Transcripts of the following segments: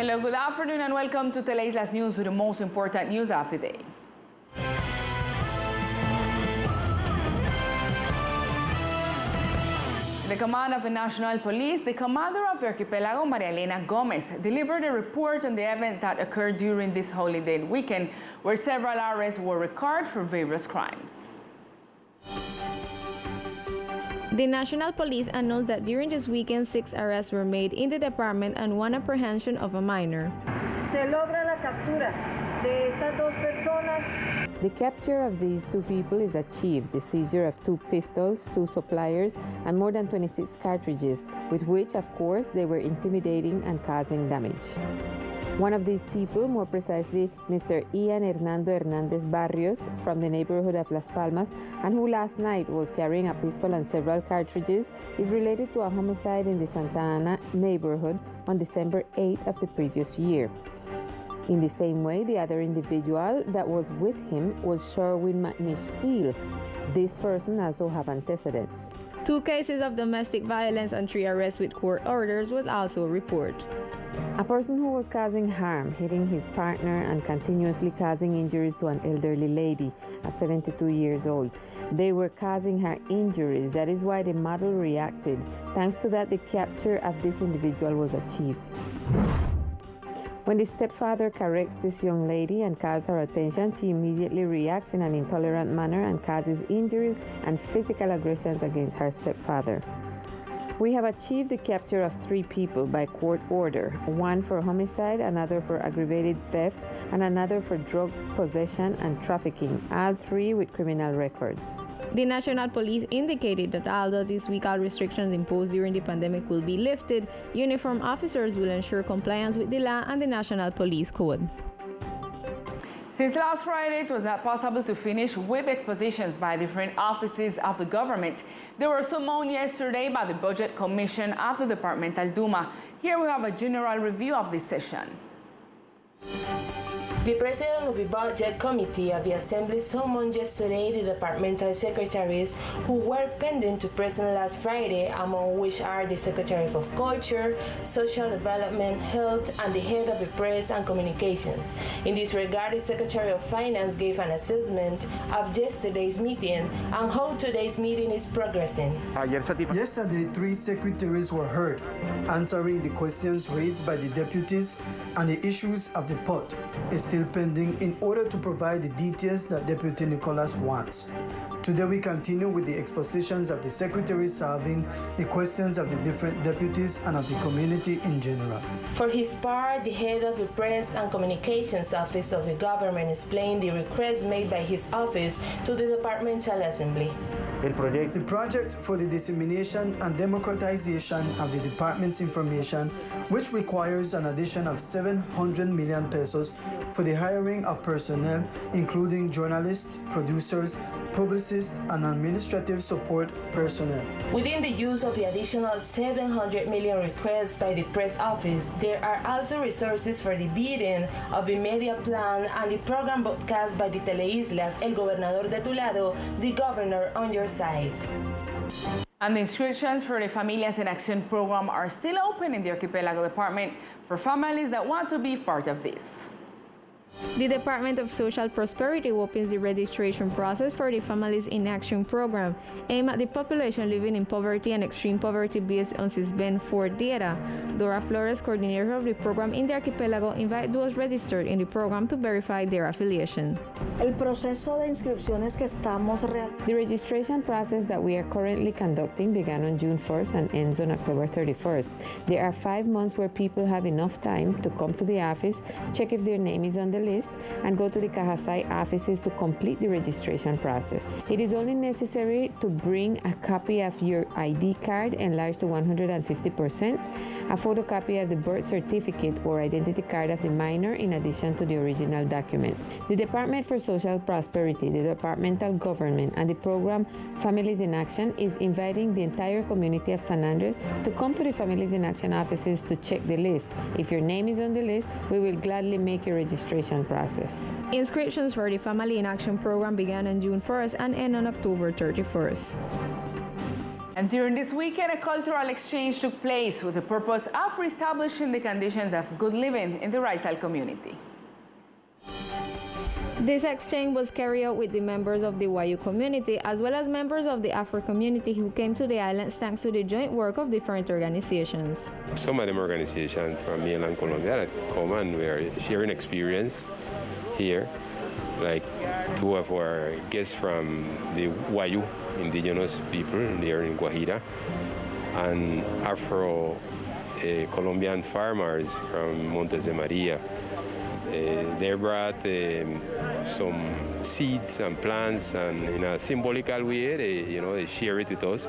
Hello, good afternoon and welcome to Teleislas News with the most important news of the day. The command of the National Police, the commander of the archipelago, Maria Elena Gomez, delivered a report on the events that occurred during this holiday weekend, where several arrests were recorded for various crimes. The National Police announced that during this weekend, 6 arrests were made in the department and 1 apprehension of a minor. Se logra la captura de estas dos personas. The capture of these 2 people is achieved, the seizure of 2 pistols, 2 suppliers, and more than 26 cartridges, with which, of course, they were intimidating and causing damage. One of these people, more precisely Mr. Ian Hernando Hernandez Barrios from the neighborhood of Las Palmas, and who last night was carrying a pistol and several cartridges, is related to a homicide in the Santa Ana neighborhood on December 8th of the previous year. In the same way, the other individual that was with him was Sherwin McNish Steele. This person also have antecedents. 2 cases of domestic violence and 3 arrests with court orders was also reported. A person who was causing harm, hitting his partner and continuously causing injuries to an elderly lady, 72 years old. They were causing her injuries. That is why the model reacted. Thanks to that, the capture of this individual was achieved. When the stepfather corrects this young lady and calls her attention, she immediately reacts in an intolerant manner and causes injuries and physical aggressions against her stepfather. We have achieved the capture of 3 people by court order, 1 for homicide, another for aggravated theft, and another for drug possession and trafficking, all 3 with criminal records. The National Police indicated that although this week all restrictions imposed during the pandemic will be lifted, uniformed officers will ensure compliance with the law and the National Police Code. Since last Friday, it was not possible to finish with expositions by different offices of the government. They were summoned yesterday by the Budget Commission of the Departmental Duma. Here we have a general review of this session. The president of the Budget Committee of the Assembly summoned yesterday the departmental secretaries who were pending to present last Friday, among which are the Secretary of Culture, Social Development, Health, and the Head of the Press and Communications. In this regard, the Secretary of Finance gave an assessment of yesterday's meeting and how today's meeting is progressing. Yesterday, 3 secretaries were heard, answering the questions raised by the deputies, and the issues of the pot is still pending in order to provide the details that Deputy Nicholas wants. Today we continue with the expositions of the secretaries solving the questions of the different deputies and of the community in general. For his part, the head of the Press and Communications Office of the government explained the request made by his office to the Departmental Assembly. The project for the dissemination and democratization of the department's information, which requires an addition of 700 million pesos for the hiring of personnel, including journalists, producers, publicists, and administrative support personnel. Within the use of the additional 700 million requests by the press office, there are also resources for the bidding of the media plan and the program broadcast by the Teleislas, El Gobernador de Tu Lado, the governor on your side. And the inscriptions for the Familias en Acción program are still open in the Archipelago Department for families that want to be part of this. The Department of Social Prosperity opens the registration process for the Families in Action program, aimed at the population living in poverty and extreme poverty based on SISBEN 4 data. Dora Flores, coordinator of the program in the archipelago, invited those registered in the program to verify their affiliation. El proceso de inscripciones que estamos The registration process that we are currently conducting began on June 1st and ends on October 31st. There are 5 months where people have enough time to come to the office, check if their name is on the list, and go to the Cajasay offices to complete the registration process. It is only necessary to bring a copy of your ID card enlarged to 150%, a photocopy of the birth certificate or identity card of the minor in addition to the original documents. The Department for Social Prosperity, the departmental government, and the program Families in Action is inviting the entire community of San Andres to come to the Families in Action offices to check the list. If your name is on the list, we will gladly make your registration process. Inscriptions for the Family in Action program began on June 1st and end on October 31st. And during this weekend, a cultural exchange took place with the purpose of reestablishing the conditions of good living in the Rizal community. This exchange was carried out with the members of the wayuú community as well as members of the Afro community who came to the islands thanks to the joint work of different organizations. Some of them organizations from mainland Colombia that come and we are sharing experience here, like two of our guests from the wayuú indigenous people there in Guajira, and Afro Colombian farmers from Montes de Maria. They brought some seeds and plants, and in a symbolical way, they share it with us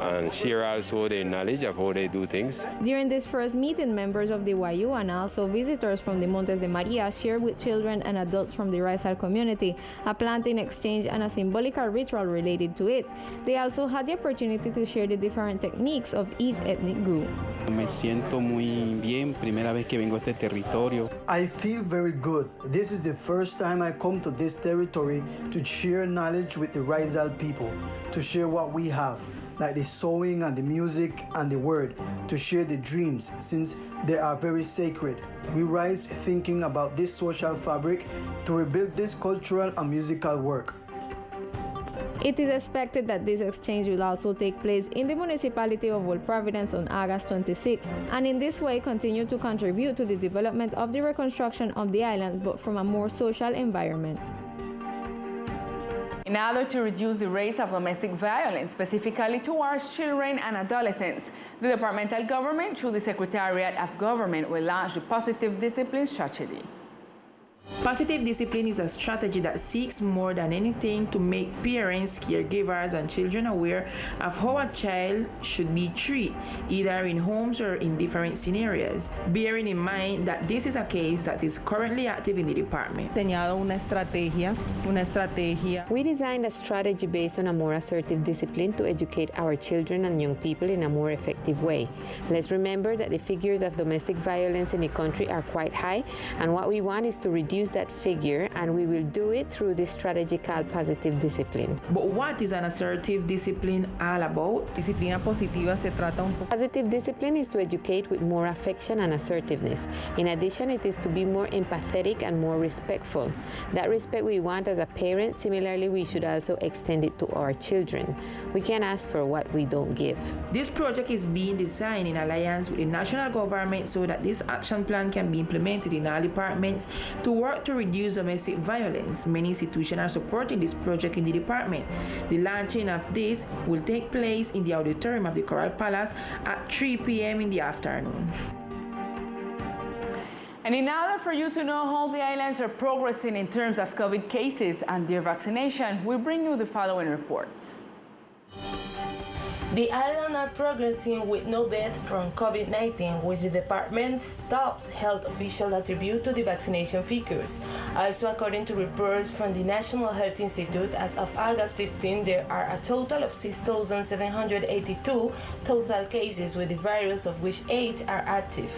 and share also their knowledge of how they do things. During this first meeting, members of the wayuú and also visitors from the Montes de Maria shared with children and adults from the Rizal community a planting exchange and a symbolical ritual related to it. They also had the opportunity to share the different techniques of each ethnic group. Me siento muy bien, primera vez que vengo a este territorio. I feel very good. This is the first time I come to this territory to share knowledge with the Rizal people, to share what we have, like the sewing and the music and the word, to share the dreams since they are very sacred. We rise thinking about this social fabric to rebuild this cultural and musical work. It is expected that this exchange will also take place in the municipality of Old Providence on August 26, and in this way continue to contribute to the development of the reconstruction of the island, but from a more social environment. In order to reduce the rates of domestic violence, specifically towards children and adolescents, the departmental government, through the Secretariat of Government, will launch the Positive Discipline Strategy. Positive discipline is a strategy that seeks more than anything to make parents, caregivers, and children aware of how a child should be treated, either in homes or in different scenarios, bearing in mind that this is a case that is currently active in the department. We designed a strategy based on a more assertive discipline to educate our children and young people in a more effective way. Let's remember that the figures of domestic violence in the country are quite high, and what we want is to reduce that figure, and we will do it through this strategy called positive discipline. But what is an assertive discipline all about? Disciplina positiva se trata un poco. Positive discipline is to educate with more affection and assertiveness. In addition, it is to be more empathetic and more respectful. That respect we want as a parent, similarly we should also extend it to our children. We can't ask for what we don't give. This project is being designed in alliance with the national government so that this action plan can be implemented in all departments to work to reduce domestic violence. Many institutions are supporting this project in the department. The launching of this will take place in the auditorium of the Coral Palace at 3 p.m. in the afternoon. And in order for you to know how the islands are progressing in terms of COVID cases and their vaccination, we bring you the following report. The islands are progressing with no death from COVID-19, which the department's top health officials attribute to the vaccination figures. Also, according to reports from the National Health Institute, as of August 15, there are a total of 6,782 total cases with the virus, of which 8 are active.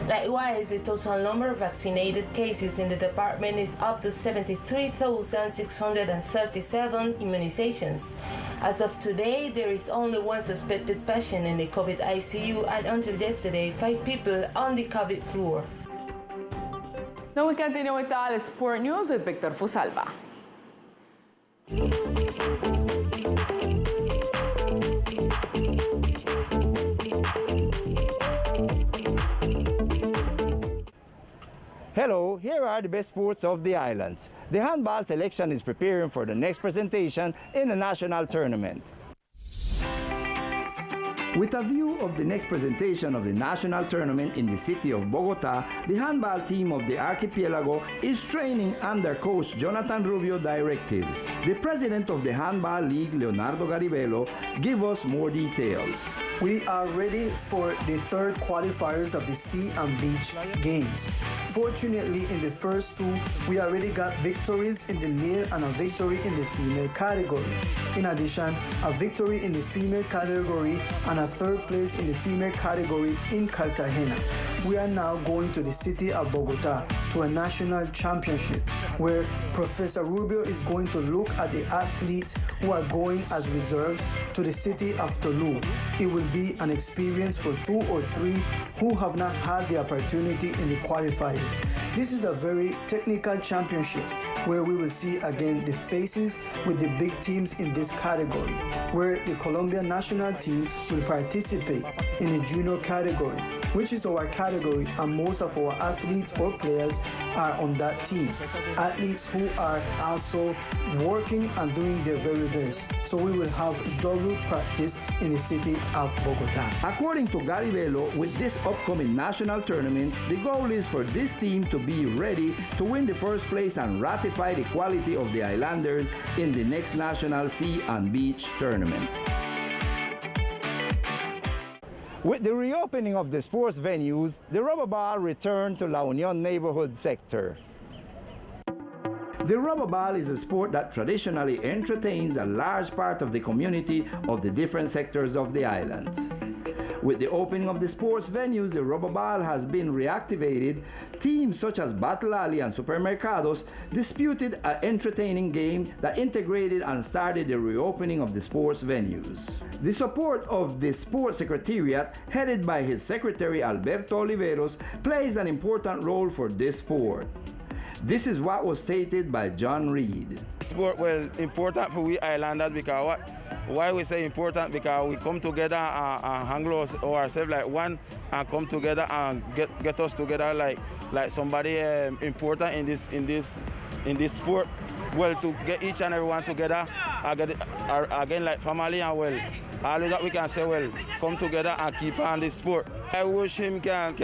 Likewise, the total number of vaccinated cases in the department is up to 73,637 immunizations. As of today, there is only one suspected patient in the COVID ICU, and until yesterday, 5 people on the COVID floor. Now we continue with all sport news with Victor Fusalva. Hello, here are the best sports of the islands. The handball selection is preparing for the next presentation in the national tournament. With a view of the next presentation of the national tournament in the city of Bogota, the handball team of the archipelago is training under coach Jonathan Rubio directives. The president of the Handball League, Leonardo Garibello, gives us more details. We are ready for the third qualifiers of the Sea and Beach Games. Fortunately, in the first two, we already got victories in the male and a victory in the female category. In addition, a victory in the female category and a third place in the female category in Cartagena. We are now going to the city of Bogota to a national championship, where Professor Rubio is going to look at the athletes who are going as reserves to the city of Toulouse. It will be an experience for 2 or 3 who have not had the opportunity in the qualifiers. This is a very technical championship where we will see again the faces with the big teams in this category, where the Colombian national team will participate in the junior category, which is our category, and most of our athletes or players are on that team. Athletes who are also working and doing their very best. So we will have double practice in the city of Bogota. According to Garibello, with this upcoming national tournament, the goal is for this team to be ready to win the first place and ratify the quality of the islanders in the next national sea and beach tournament. With the reopening of the sports venues, the rubber ball returned to La Union neighborhood sector. The rubber ball is a sport that traditionally entertains a large part of the community of the different sectors of the island. With the opening of the sports venues, the rubber ball has been reactivated. Teams such as Battle Alley and Supermercados disputed an entertaining game that integrated and started the reopening of the sports venues. The support of the Sports Secretariat, headed by his secretary Alberto Oliveros, plays an important role for this sport. This is what was stated by John Reed. Sport, well, important for we islanders because why we say important? Because we come together and hang ourselves like one and come together and get us together like somebody important in this sport. Well, to get each and everyone together again like family, and well, all that we can say, well, come together and keep on this sport. I wish him can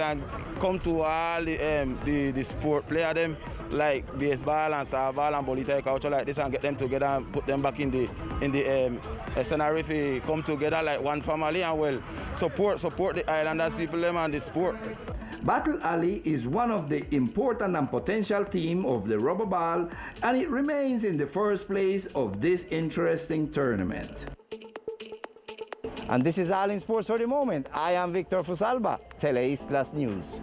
come to all the sport, play them like baseball and softball and bolita culture like this, and get them together and put them back in the scenario. If we come together like one family and well support the islanders people them and the sport. Battle Alley is one of the important and potential team of the rubber ball, and it remains in the first place of this interesting tournament. And this is all in sports for the moment. I am Victor Fusalba, Teleislas News.